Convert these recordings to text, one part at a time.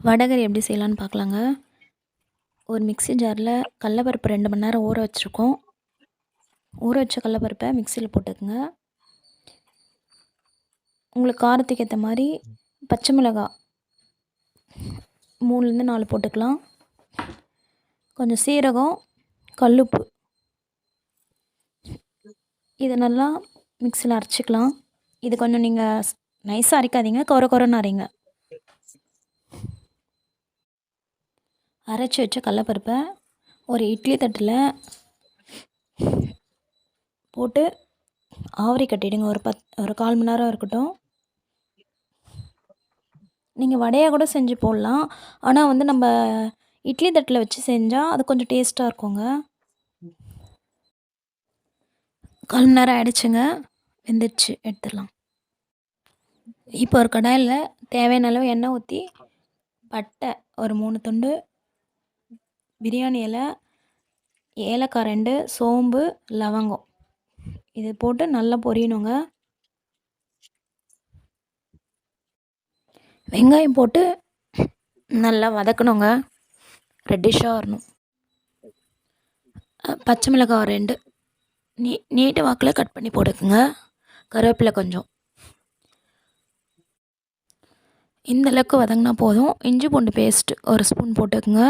வடகறி எப்படி செய்யலான்னு பார்க்கலாங்க. ஒரு மிக்ஸி ஜாரில் கடலப்பருப்பு 2 மணி நேரம் ஊற வச்சுருக்கோம். ஊற வச்ச கடலப்பருப்பை மிக்சியில் போட்டுக்கோங்க. உங்களுக்கு காரத்துக்கு ஏற்ற மாதிரி பச்சை மிளகாய் 3லேருந்து 4 போட்டுக்கலாம். கொஞ்சம் சீரகம், கல்லுப்பு இதை நல்லா மிக்சியில் அரைச்சிக்கலாம். இது கொஞ்சம் நீங்கள் நைஸாக அரைக்காதீங்க, கொரன்னு அரைங்க. அரைச்சி வச்ச கடலப்பருப்பை ஒரு இட்லி தட்டில் போட்டு ஆவரி கட்டிடுங்க. ஒரு 1/4 மணி நேரம் இருக்கட்டும். நீங்கள் வடையாக கூட செஞ்சு போடலாம். ஆனால் நம்ம இட்லி தட்டில் வச்சு செஞ்சால் அது கொஞ்சம் டேஸ்ட்டாக இருக்குங்க. 1/4 மணி நேரம் ஆகிடுச்சுங்க, வெந்துடுச்சு, எடுத்துடலாம். இப்போ ஒரு கடாயில் தேவையான அளவு எண்ணெய் ஊற்றி பட்டை ஒரு 3 துண்டு, பிரியாணி இலை, ஏலக்காய் 2, சோம்பு, லவங்கம் இது போட்டு நல்லா பொரியணுங்க. வெங்காயம் போட்டு நல்லா வதக்கணுங்க, ரெட்டிஷாக வரணும். பச்சை மிளகாய் 2 நீட்டு வாக்கில் கட் பண்ணி போட்டுக்குங்க. கருவேப்பிலை கொஞ்சம். இந்த அளவுக்கு வதங்கினா போதும். இஞ்சி பூண்டு பேஸ்ட் ஒரு ஸ்பூன் போட்டுக்குங்க.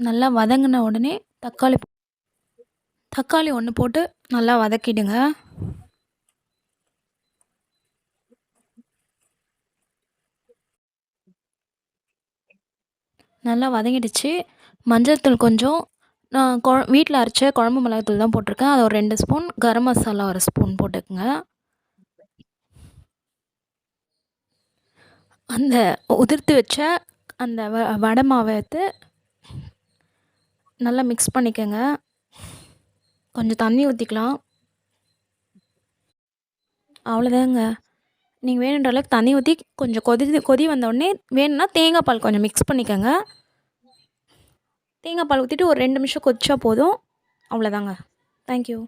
நல்லா வதங்கின உடனே தக்காளி 1 போட்டு நல்லா வதக்கிடுங்க. நல்லா வதங்கிடுச்சு. மஞ்சள் தூள் கொஞ்சம், நான் வீட்டில் அரைச்ச குழம்பு மிளகாத்தூள் தான் போட்டிருக்கேன். அது ஒரு 2 ஸ்பூன், கரம் மசாலா ஒரு ஸ்பூன் போட்டுக்குங்க. அந்த உதிர்த்து வச்ச அந்த வடை மாவை எடுத்து நல்லா மிக்ஸ் பண்ணிக்கோங்க. கொஞ்சம் தண்ணி ஊற்றிக்கலாம். அவ்வளோதாங்க. நீங்கள் வேணுன்ற அளவுக்கு தண்ணி ஊற்றி கொஞ்சம் கொதி வந்தோடனே வேணும்னா தேங்காய் பால் கொஞ்சம் மிக்ஸ் பண்ணிக்கோங்க. தேங்காய் பால் ஊற்றிட்டு ஒரு 2 நிமிஷம் கொதிச்சா போதும். அவ்வளோதாங்க. தேங்க்யூ.